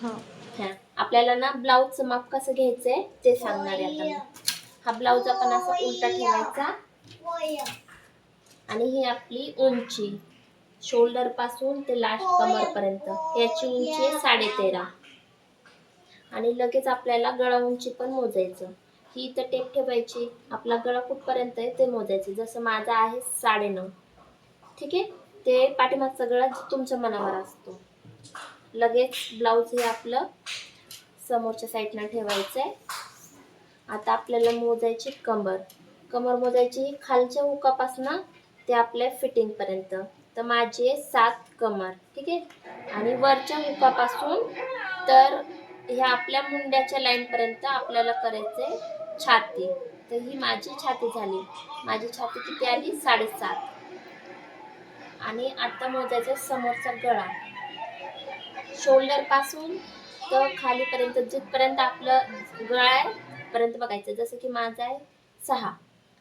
हा. हा, आपल्याला ना ब्लाऊजचं माप कसं घ्यायचंय ते सांगणार आहे आता मी. हा ब्लाऊज आपण असा उलटा ठेवायचा आणि ही आपली उंची शोल्डर पासून ते लास्ट कमर पर्यंत याची उंची आहे 13.5 आणि लगेच आपल्याला गळा उंची पण मोजायचं. ही इथं टेप ठेवायची, आपला गळा कुठपर्यंत आहे ते मोजायचं. जसं माझा आहे 9.5, ठीक आहे. ते पाठीमागचा गळा तुमच्या मनावर असतो. लगेच ब्लाऊज हे आपलं समोरच्या साईडला ठेवायचंय. आता आपल्याला मोजायची कमर. कमर मोजायची खालच्या हुकापासून ते आपल्या फिटिंग पर्यंत. तर माझी आहे 7 कमर, ठीक आहे. आणि वरच्या हुकापासून तर ह्या आपल्या मुंड्याच्या लाईन पर्यंत आपल्याला करायचंय छाती. तर ही माझी छाती झाली. माझी छाती किती आली? 7.5. आणि आता मोजायचा समोरचा गळा. शोल्डर पासून तर खालीपर्यंत जिथपर्यंत आपलं गळा आहे पर्यंत बघायचं. जसं की माझा आहे 6,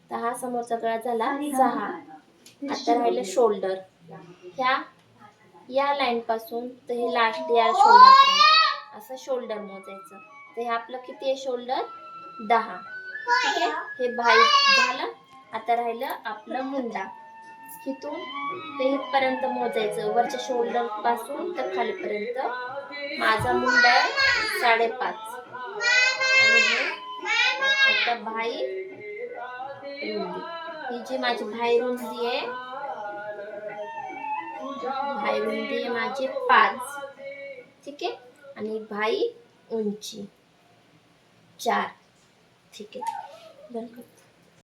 तर हा समोरचा गळा झाला 6. आता राहिलं शोल्डर. या लाईन पासून तर हे लास्ट या शोल्डर पर्यंत असं शोल्डर मोजायचं. तर हे आपलं किती आहे शोल्डर? 10, ठीक आहे. हे भाई झालं. आता राहिलं आपलं मुंडा. इथून ते इथपर्यंत मोजायचं, वरच्या शोल्डर पासून तर खालीपर्यंत. माझा मुंडा आहे 5.5 आणि हे आता भाई रुंदी. ही जी माझी भाई रुंदी आहे, भाई रुंदी आहे माझी 5, ठीक आहे. आणि भाई उंची 4, ठीक आहे. बरं.